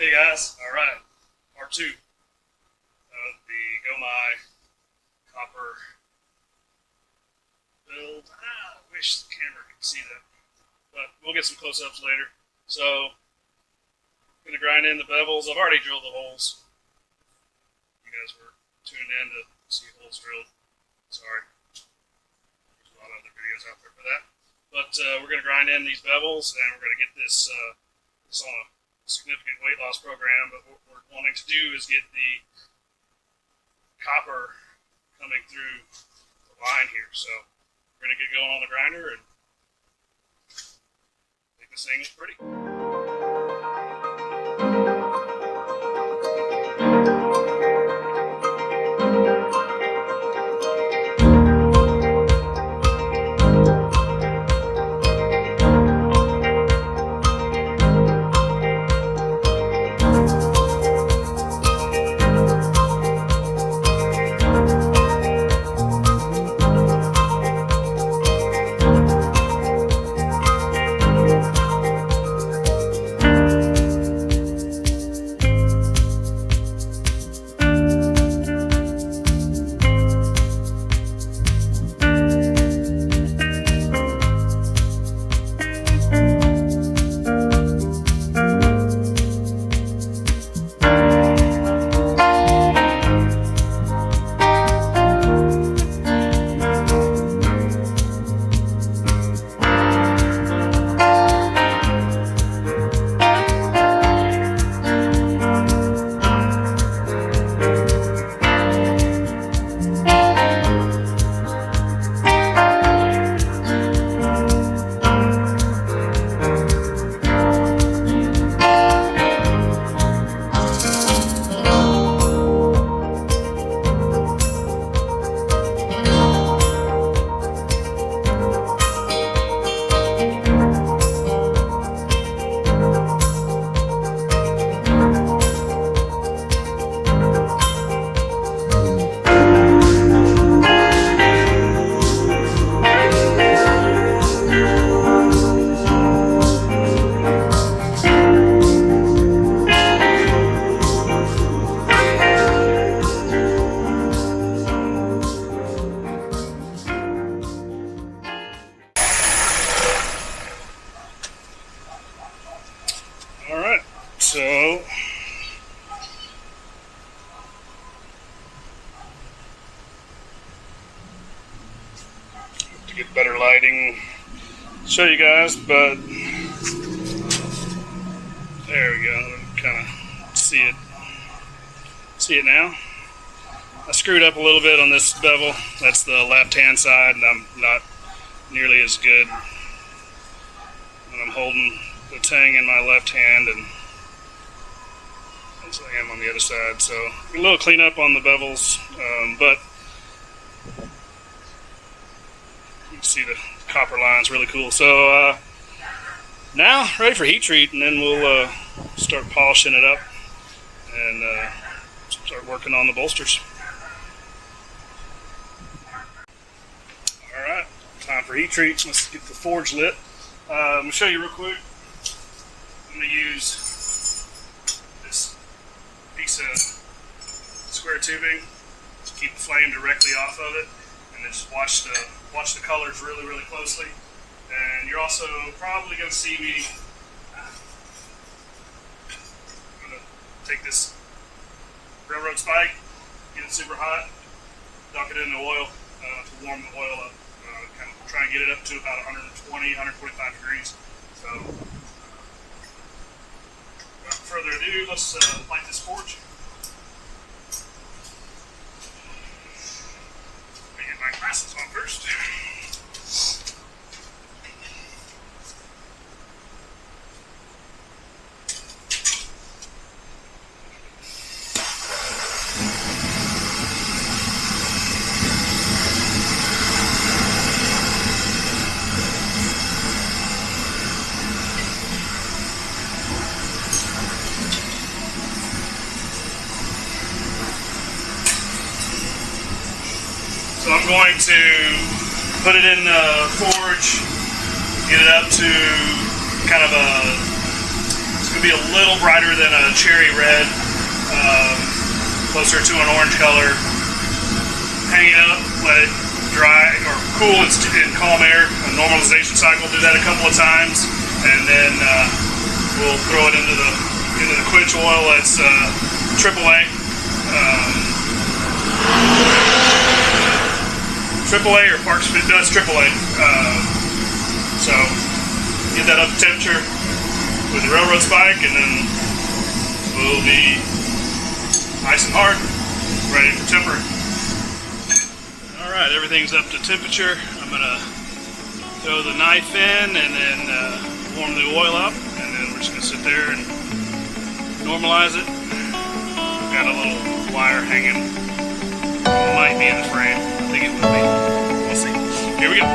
Hey guys, alright, part 2 of the Gomai copper build. I wish the camera could see that, but we'll get some close-ups later. So, I'm going to grind in the bevels. I've already drilled the holes. You guys were tuned in to see holes drilled. Sorry, there's a lot of other videos out there for that. But we're going to grind in these bevels, and we're going to get this on a significant weight loss program, but what we're wanting to do is get the copper coming through the line here. So we're going to get going on the grinder and make this thing look pretty. Alright, so to get better lighting, show you guys, but there we go. Kind of see it now. I screwed up a little bit on this bevel. That's the left-hand side, and I'm not nearly as good when I'm holding the tang in my left hand and as I am on the other side. So a little cleanup on the bevels, but you can see the copper line's really cool. So now ready for heat treat, and then we'll start polishing it up and start working on the bolsters. Alright, time for heat treat. Let's get the forge lit. I'm going to show you real quick. I'm going to use this piece of square tubing to keep the flame directly off of it, and then just watch the colors really, really closely. And you're also probably going to see me. I'm going to take this railroad spike, get it super hot, dunk it in the oil to warm the oil up. Kind of try and get it up to about 120, 125 degrees. So, without further ado, let's light this forge. Let me get my glasses on first. So I'm going to put it in the forge, get it up to kind of a, it's going to be a little brighter than a cherry red, closer to an orange color. Hang it up, let it dry or cool in calm air. A normalization cycle. Do that a couple of times, and then we'll throw it into the quench oil. That's AAA. AAA or Park Speed? No, it's AAA. So get that up to temperature with the railroad spike, and then we'll be nice and hard, ready for temper. Alright, everything's up to temperature. I'm going to throw the knife in and then warm the oil up, and then we're just going to sit there and normalize it. Got a little wire hanging. It might be in the frame. I think it will be. We'll see. Here we go.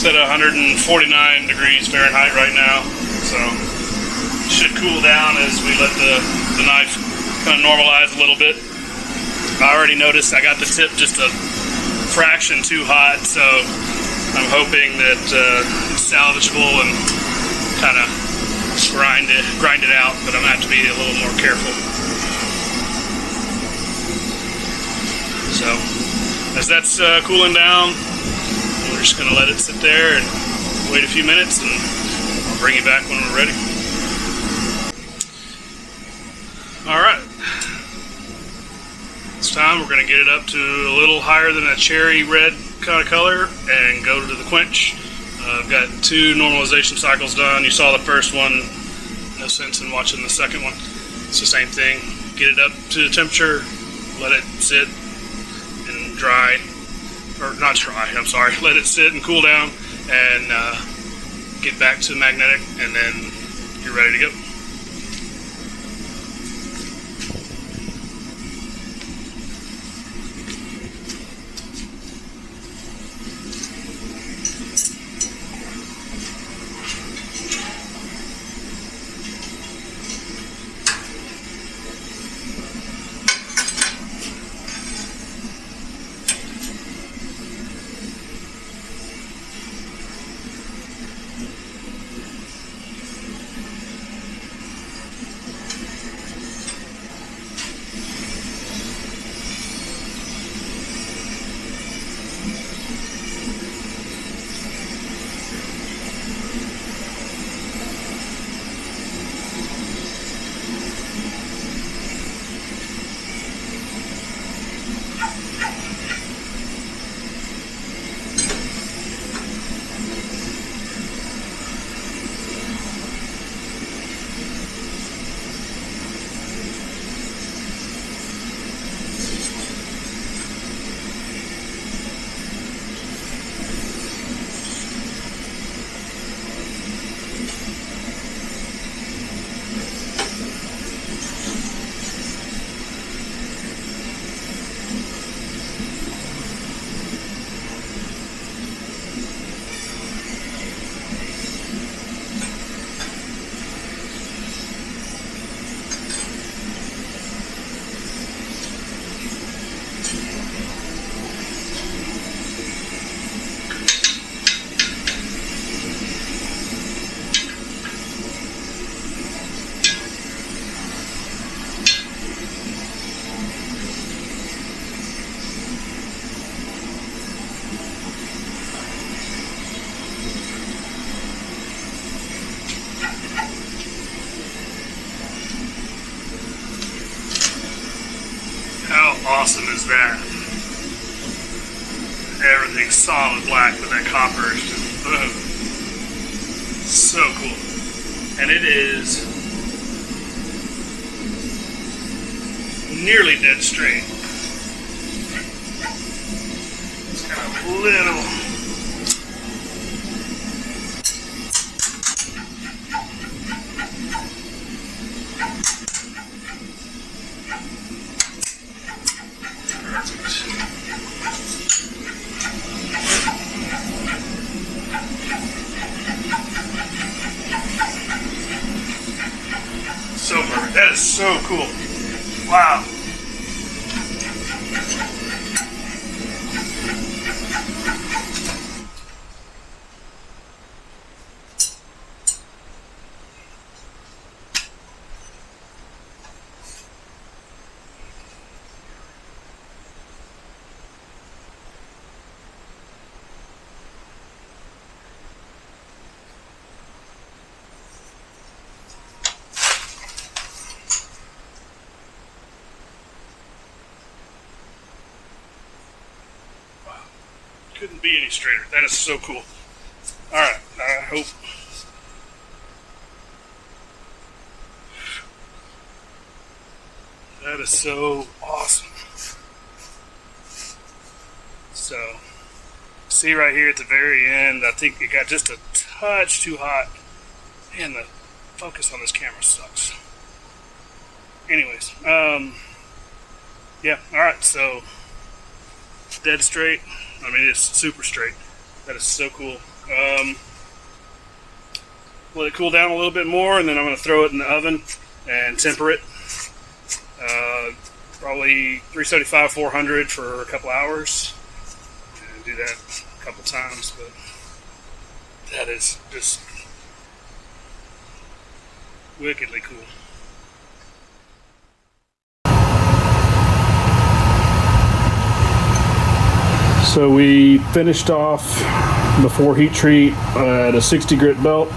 It's at 149 degrees Fahrenheit right now, so it should cool down as we let the knife kind of normalize a little bit. I already noticed I got the tip just a fraction too hot, so I'm hoping that it's salvageable and kind of grind it out, but I'm going to have to be a little more careful. So as that's cooling down, we're just going to let it sit there and wait a few minutes, and I'll bring you back when we're ready. Alright, this time we're going to get it up to a little higher than a cherry red kind of color and go to the quench. I've got 2 normalization cycles done. You saw the first one, no sense in watching the second one. It's the same thing. Get it up to the temperature, let it sit and dry. Or not dry, I'm sorry. Let it sit and cool down, and get back to magnetic, and then you're ready to go. awesome is that? Everything's solid black, but that copper is just boom. So cool. And it is nearly dead straight. It's got a little so perfect. That is so cool. Wow. Couldn't be any straighter. That is so cool. Alright, I hope. That is so awesome. So, see right here at the very end, I think it got just a touch too hot. Man, the focus on this camera sucks. Anyways, yeah, alright, so dead straight. I mean, it's super straight. That is so cool. Let it cool down a little bit more, and then I'm going to throw it in the oven and temper it. Probably 375, 400 for a couple hours. And do that a couple times, but that is just wickedly cool. So we finished off before heat treat at a 60 grit belt,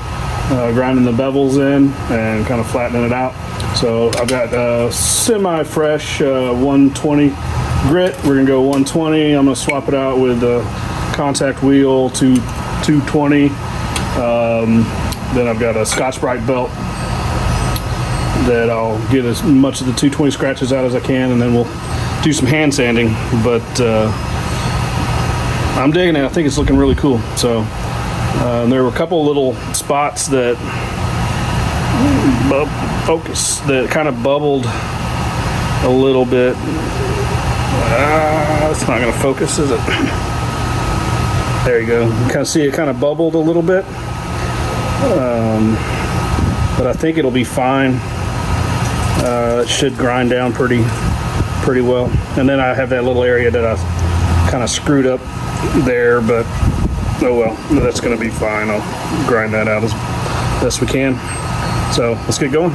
grinding the bevels in and kind of flattening it out. So I've got a semi-fresh 120 grit. We're gonna go 120. I'm gonna swap it out with a contact wheel to 220. Then I've got a Scotch-Brite belt that I'll get as much of the 220 scratches out as I can, and then we'll do some hand sanding. But I'm digging it. I think it's looking really cool. So there were a couple little spots that kind of bubbled a little bit. It's not going to focus, is it? There you go. You kind of see it kind of bubbled a little bit. But I think it'll be fine. It should grind down pretty well. And then I have that little area that I kind of screwed up there, but oh well, that's going to be fine. I'll grind that out as best we can. So let's get going.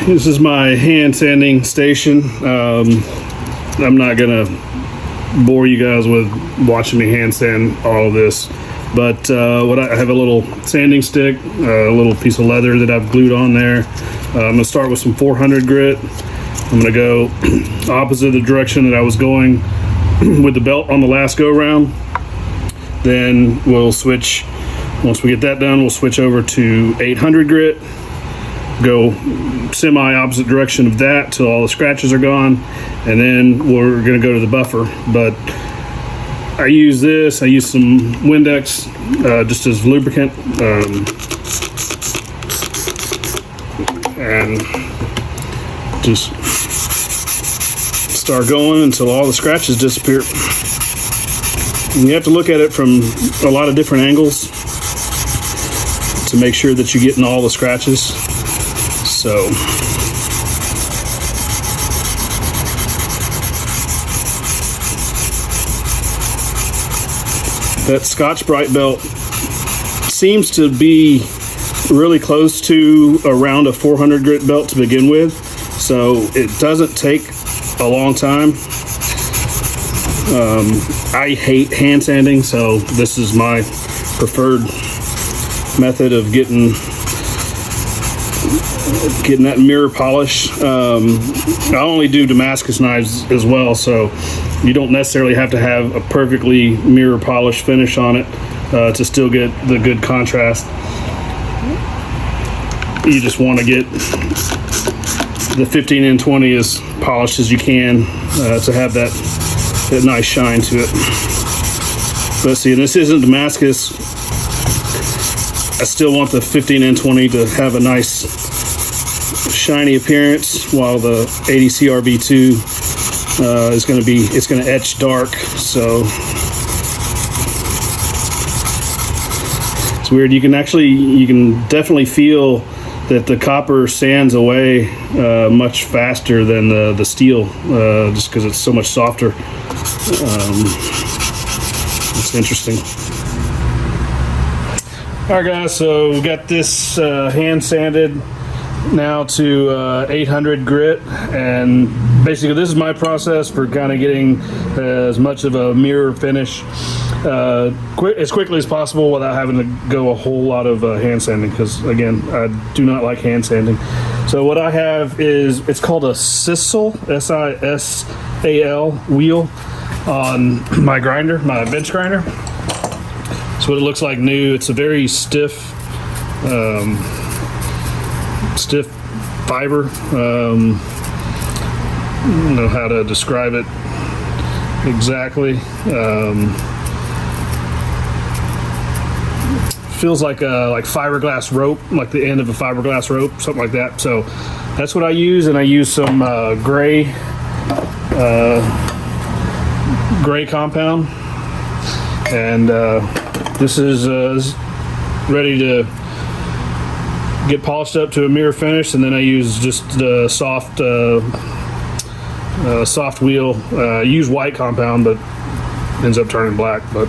This is my hand sanding station. I'm not gonna bore you guys with watching me hand sand all of this, but I have a little sanding stick, a little piece of leather that I've glued on there. I'm gonna start with some 400 grit. I'm gonna go opposite the direction that I was going with the belt on the last go round. Then we'll switch, once we get that done, we'll switch over to 800 grit, go semi-opposite direction of that till all the scratches are gone, and then we're going to go to the buffer. But I use this, I use some Windex just as lubricant, and just start going until all the scratches disappear. And you have to look at it from a lot of different angles to make sure that you're getting all the scratches. So that Scotch-Brite belt seems to be really close to around a 400 grit belt to begin with, so it doesn't take a long time. I hate hand sanding, so this is my preferred method of getting that mirror polish. I only do Damascus knives as well, so you don't necessarily have to have a perfectly mirror polish finish on it to still get the good contrast. You just want to get the 15 and 20 as polished as you can to have that nice shine to it. But see, this isn't Damascus. I still want the 15 and 20 to have a nice shiny appearance, while the 80 CRB2 is going to etch dark. So it's weird. You can definitely feel that the copper sands away much faster than the steel, just because it's so much softer. It's interesting. All right, guys, so we got this hand sanded now to 800 grit, and basically this is my process for kind of getting as much of a mirror finish as quickly as possible without having to go a whole lot of hand sanding, because again, I do not like hand sanding. So what I have is, it's called a Sisal, S-I-S-A-L wheel on my grinder, my bench grinder. That's what it looks like new. It's a very stiff fiber. I don't know how to describe it exactly. Feels like fiberglass rope, like the end of a fiberglass rope, something like that. So that's what I use, and I use some gray compound, and this is ready to get polished up to a mirror finish. And then I use just the soft wheel. I use white compound, but ends up turning black. But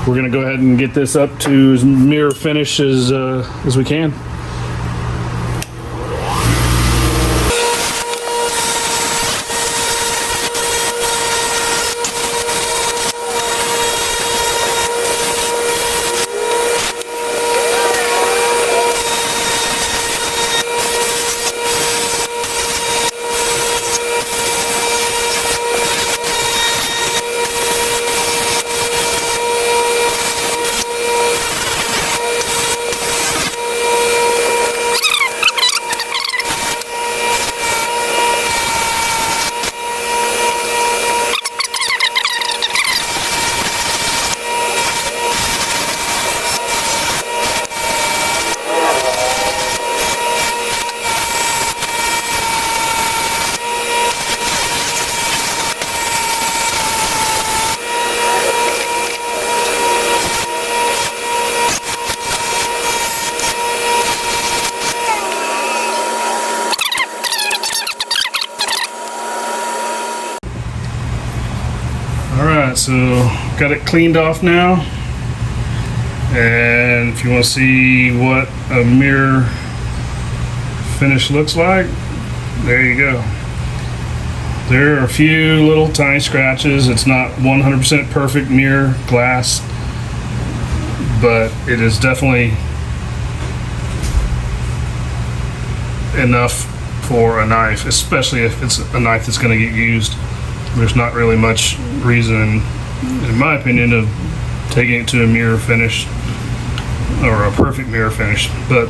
we're gonna go ahead and get this up to as mirror finish as we can. So got it cleaned off now, and if you want to see what a mirror finish looks like, there you go. There are a few little tiny scratches. It's not 100% perfect mirror glass, but it is definitely enough for a knife, especially if it's a knife that's going to get used there's not really much reason, in my opinion, of taking it to a mirror finish or a perfect mirror finish. But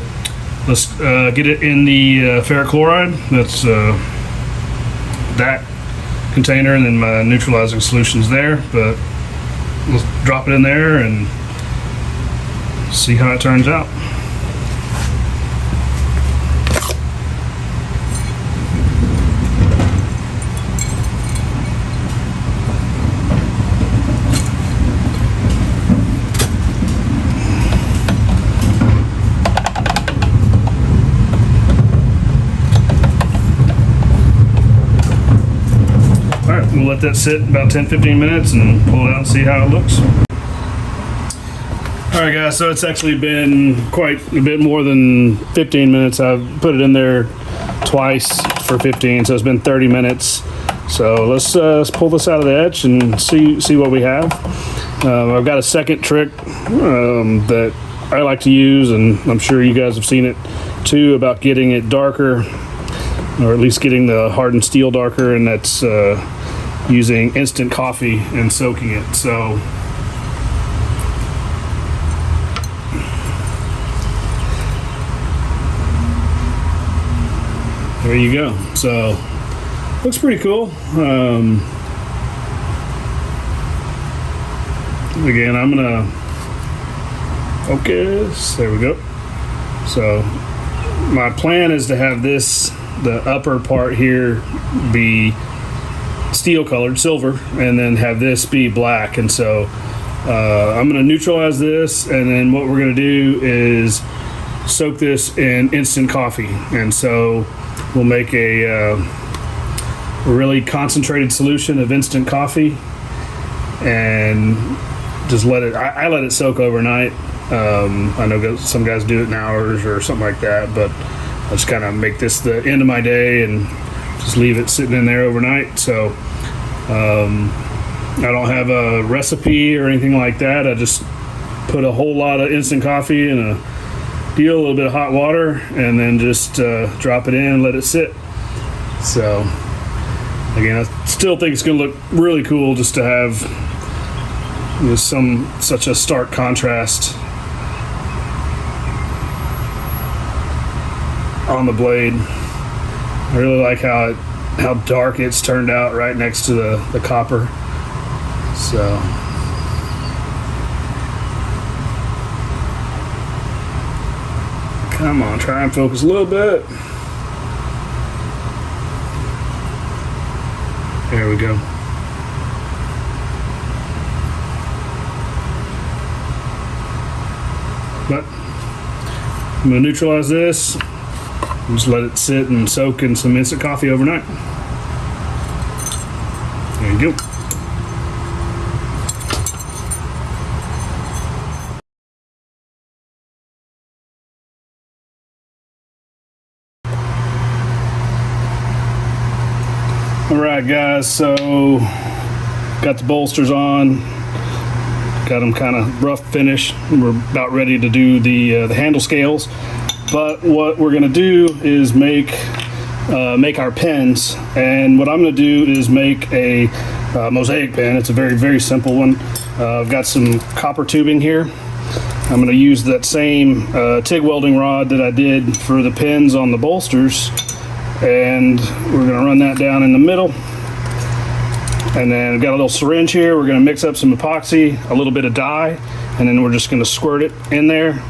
let's get it in the ferric chloride. That's that container, and then my neutralizing solution's there. But let's drop it in there and see how it turns out. We'll let that sit about 10-15 minutes and pull it out and see how it looks. Alright guys, so it's actually been quite a bit more than 15 minutes. I've put it in there twice for 15, so it's been 30 minutes. So let's pull this out of the etch and see what we have. I've got a second trick that I like to use, and I'm sure you guys have seen it too, about getting it darker, or at least getting the hardened steel darker, and that's using instant coffee and soaking it. So there you go. So looks pretty cool. Again, I'm gonna focus. There we go. So my plan is to have this, the upper part here, be steel colored, silver, and then have this be black. And so I'm going to neutralize this, and then what we're going to do is soak this in instant coffee. And so we'll make a really concentrated solution of instant coffee and just let it, I let it soak overnight. I know some guys do it in hours or something like that, but I just kind of make this the end of my day and just leave it sitting in there overnight. So I don't have a recipe or anything like that. I just put a whole lot of instant coffee in a little bit of hot water, and then just drop it in and let it sit. So again, I still think it's going to look really cool just to have, you know, such a stark contrast on the blade. I really like how dark it's turned out right next to the copper. So come on, try and focus a little bit. There we go. But I'm going to neutralize this. Just let it sit and soak in some instant coffee overnight. There you go. Alright guys, so got the bolsters on, got them kind of rough finish. We're about ready to do the handle scales. But what we're going to do is make our pens, and what I'm going to do is make a mosaic pen. It's a very, very simple one. I've got some copper tubing here. I'm going to use that same TIG welding rod that I did for the pins on the bolsters, and we're going to run that down in the middle. And then I've got a little syringe here. We're going to mix up some epoxy, a little bit of dye, and then we're just going to squirt it in there.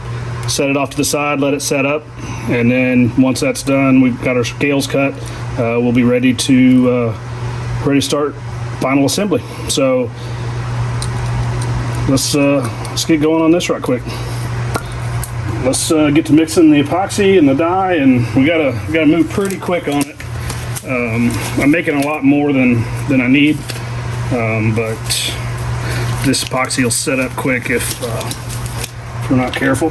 Set it off to the side, let it set up, and then once that's done, we've got our scales cut. We'll be ready to start final assembly. So let's get going on this right quick. Let's get to mixing the epoxy and the dye, and we gotta move pretty quick on it. I'm making a lot more than I need, but this epoxy will set up quick if we're not careful.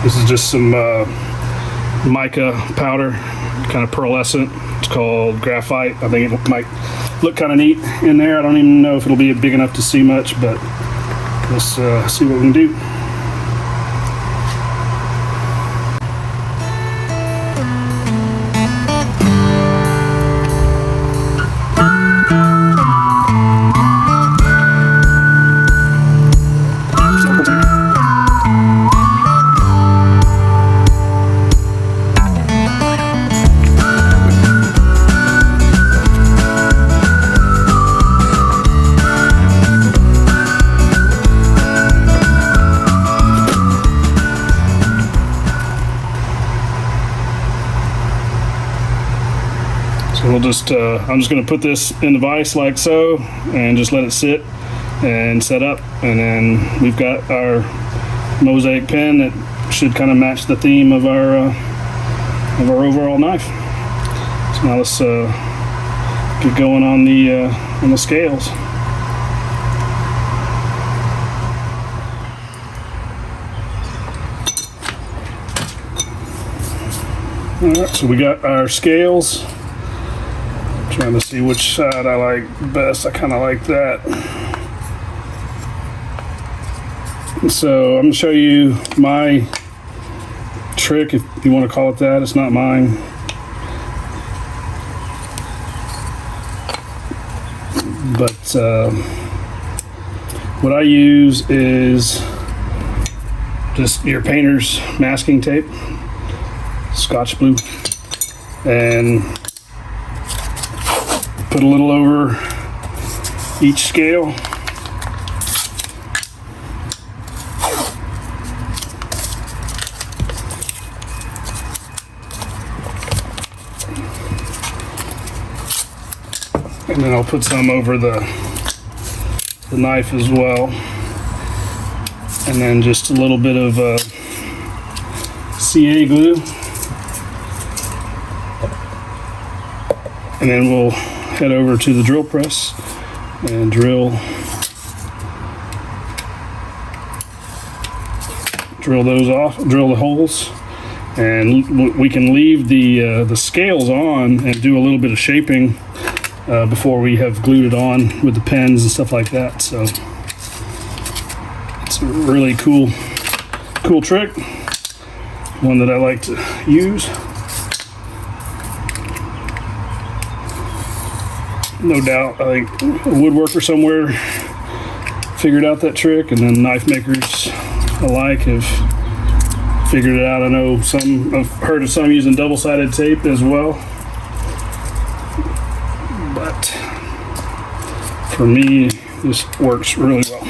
This is just some mica powder, kind of pearlescent. It's called graphite. I think it might look kind of neat in there. I don't even know if it'll be big enough to see much, but Let's see what we can do. So we'll just, I'm just going to put this in the vise like so, and just let it sit and set up, and then we've got our mosaic pen that should kind of match the theme of our overall knife. So now let's get going on the scales. All right, so we got our scales. Trying to see which side I like best. I kind of like that. So I'm going to show you my trick, if you want to call it that. It's not mine. But what I use is just your painter's masking tape, Scotch Blue, and put a little over each scale. And then I'll put some over the knife as well. And then just a little bit of CA glue. And then we'll head over to the drill press and drill those off, drill the holes, and we can leave the scales on and do a little bit of shaping before we have glued it on with the pens and stuff like that. So it's a really cool trick, one that I like to use. No doubt, I think a woodworker somewhere figured out that trick, and then knife makers alike have figured it out. I know I've heard of some using double-sided tape as well, but for me, this works really well.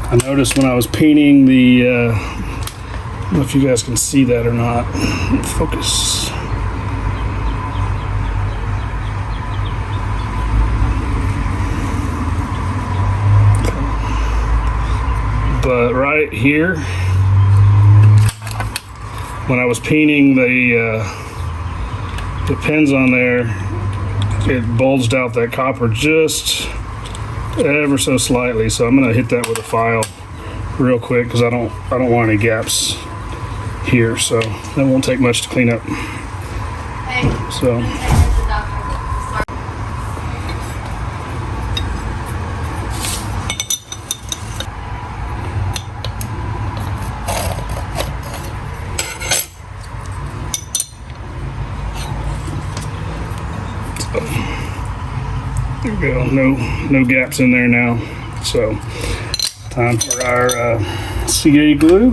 I noticed when I was painting the, I don't know if you guys can see that or not. Focus. But right here, when I was painting the pins on there, it bulged out that copper just ever so slightly. So I'm gonna hit that with a file real quick because I don't want any gaps here. So that won't take much to clean up. So. There we go, no gaps in there now. So, time for our CA glue.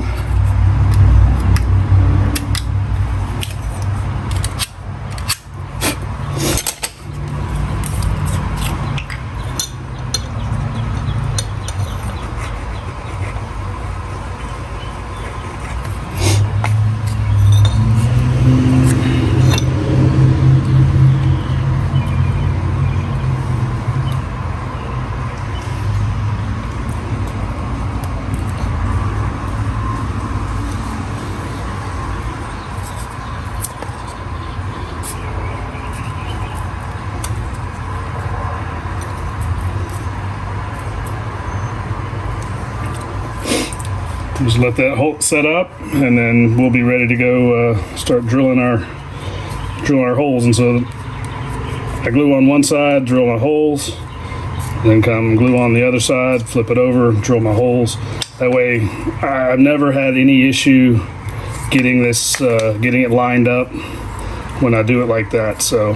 Just let that hole set up, and then we'll be ready to go start drilling our holes. And so I glue on one side, drill my holes, then come glue on the other side, flip it over, drill my holes. That way I've never had any issue getting it lined up when I do it like that. So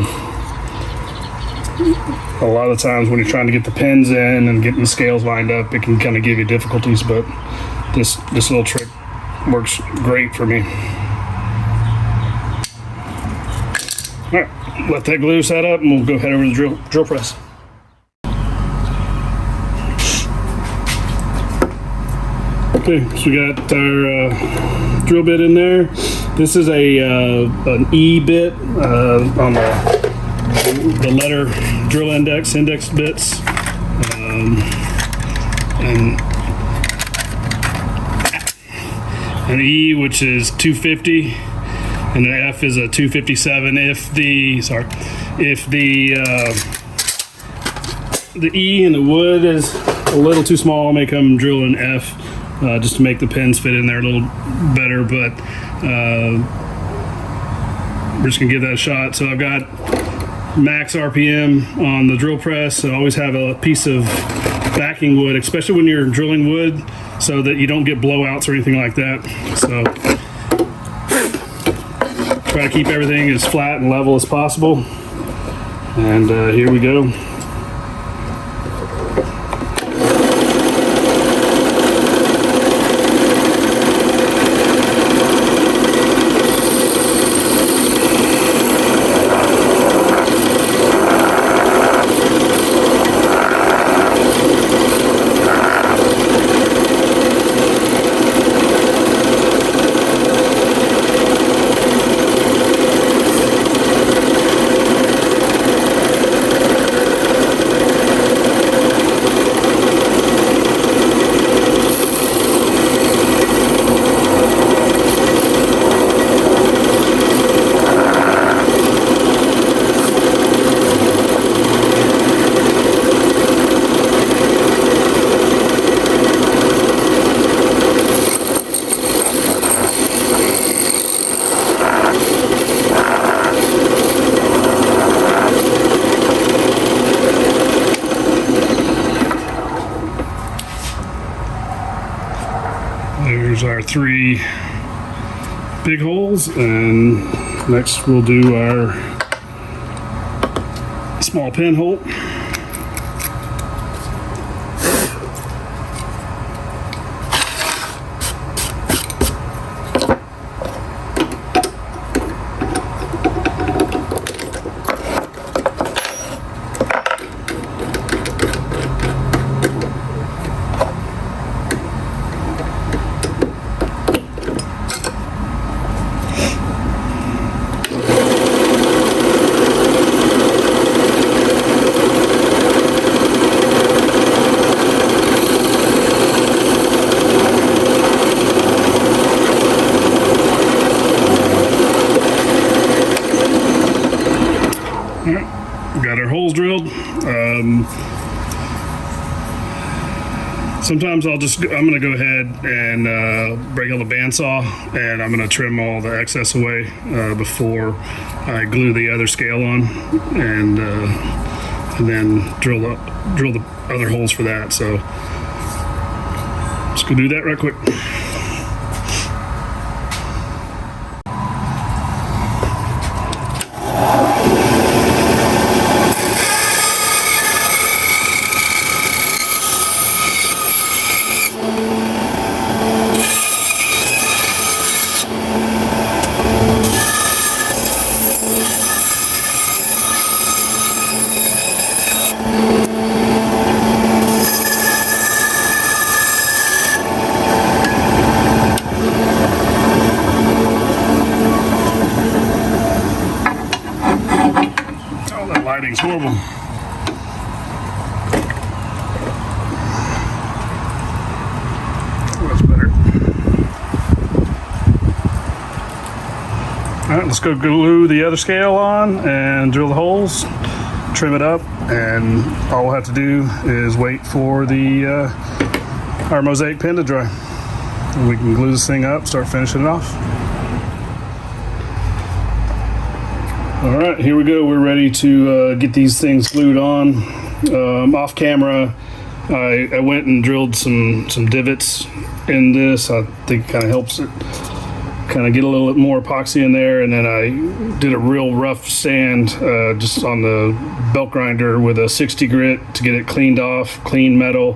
a lot of times when you're trying to get the pins in and getting the scales lined up, it can kind of give you difficulties, but this little trick works great for me. All right, let that glue set up and we'll go head over to the drill press. Okay, so we got our drill bit in there. This is an E bit on the letter drill index bits, and an E, which is 250, and an F is a 257. If the E in the wood is a little too small, I may come drill an F just to make the pins fit in there a little better, but we're just gonna give that a shot. So I've got max RPM on the drill press. So I always have a piece of backing wood, especially when you're drilling wood, so that you don't get blowouts or anything like that. So try to keep everything as flat and level as possible. And here we go. There's our 3 big holes, and next we'll do our small pinhole. Got our holes drilled. Sometimes I'm gonna go ahead and break out the bandsaw, and I'm gonna trim all the excess away before I glue the other scale on, and then drill the other holes for that. So let's go do that right quick. Lighting's horrible. That's better. All right, let's go glue the other scale on and drill the holes, trim it up, and all we'll have to do is wait for our mosaic pin to dry. And we can glue this thing up, start finishing it off. All right, here we go. We're ready to get these things glued on. Off camera, I went and drilled some divots in this. I think it kind of helps it kind of get a little bit more epoxy in there, and then I did a real rough sand just on the belt grinder with a 60 grit to get it cleaned off, clean metal,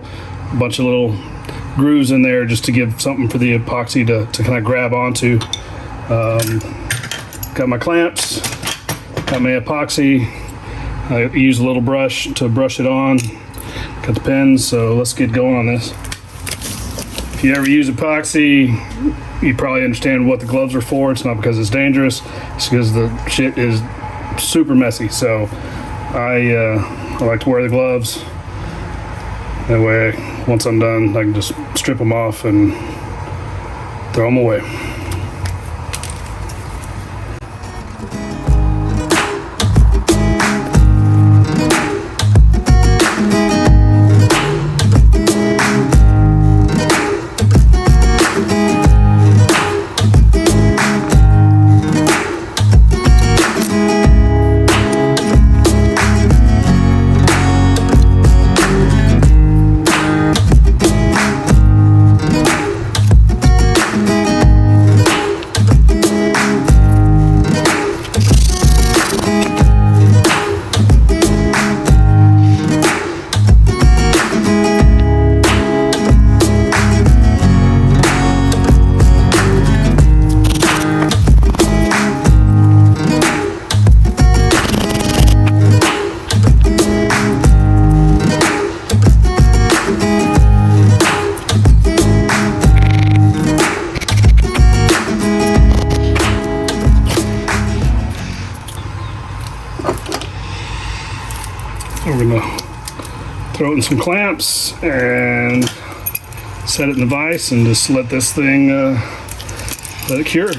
a bunch of little grooves in there just to give something for the epoxy to kind of grab onto. Got my clamps, got my epoxy. I use a little brush to brush it on. Got the pins, so let's get going on this. If you ever use epoxy, you probably understand what the gloves are for. It's not because it's dangerous, it's because the shit is super messy. So I like to wear the gloves. That way, once I'm done, I can just strip them off and throw them away. We're gonna throw it in some clamps and set it in the vise and just let this thing let it cure.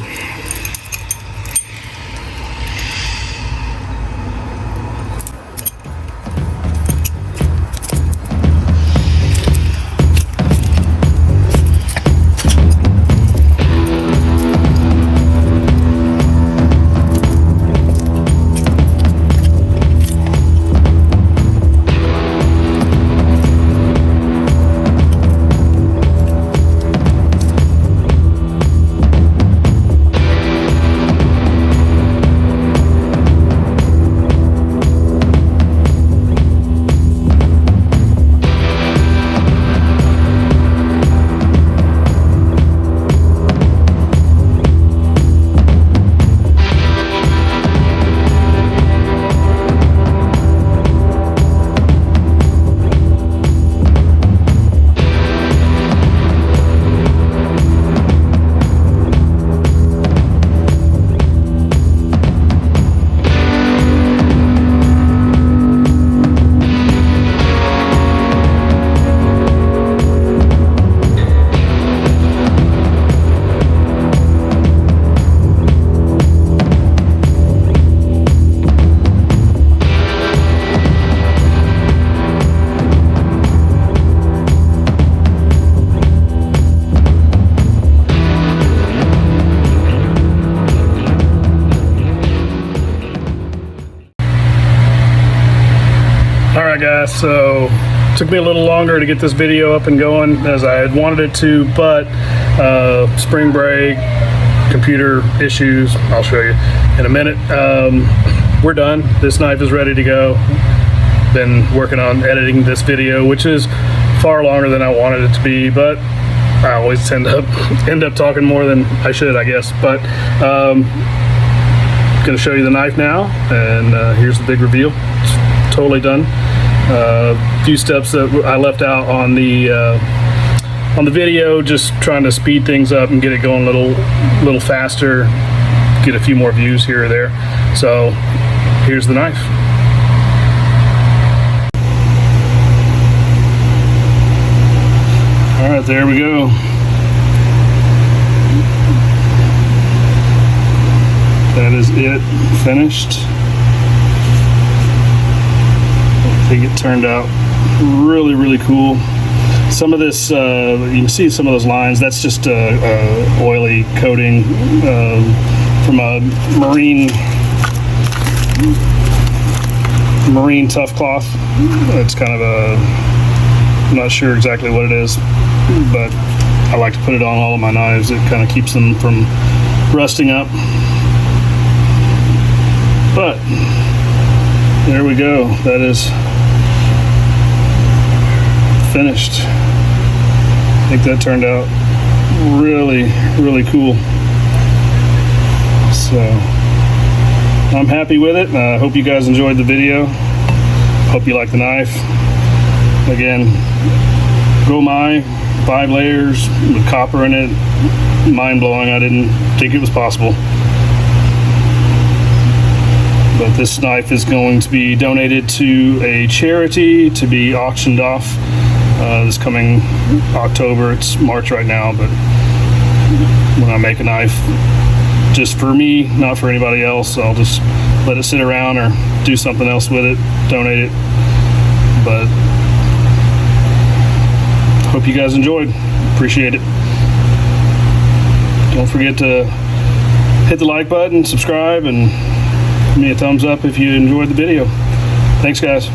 Alright guys, so it took me a little longer to get this video up and going as I had wanted it to, but spring break, computer issues, I'll show you in a minute. We're done. This knife is ready to go. Been working on editing this video, which is far longer than I wanted it to be, but I always end up talking more than I should, I guess. But gonna show you the knife now, and here's the big reveal. It's totally done. A few steps that I left out on the video, just trying to speed things up and get it going a little faster, get a few more views here or there. So here's the knife. All right, there we go. That is it, finished. I think it turned out really, really cool. Some of this, you can see some of those lines. That's just oily coating from a marine tough cloth. It's kind of I'm not sure exactly what it is, but I like to put it on all of my knives. It kind of keeps them from rusting up. But there we go. That is finished. I think that turned out really, really cool. So I'm happy with it. I hope you guys enjoyed the video. Hope you like the knife. Again, Gomai, 5 layers with copper in it. Mind blowing. I didn't think it was possible. But this knife is going to be donated to a charity to be auctioned off this coming October. It's March right now, but when I make a knife just for me, not for anybody else, I'll just let it sit around or do something else with it, donate it. But hope you guys enjoyed. Appreciate it. Don't forget to hit the like button, subscribe, and give me a thumbs up if you enjoyed the video. Thanks, guys.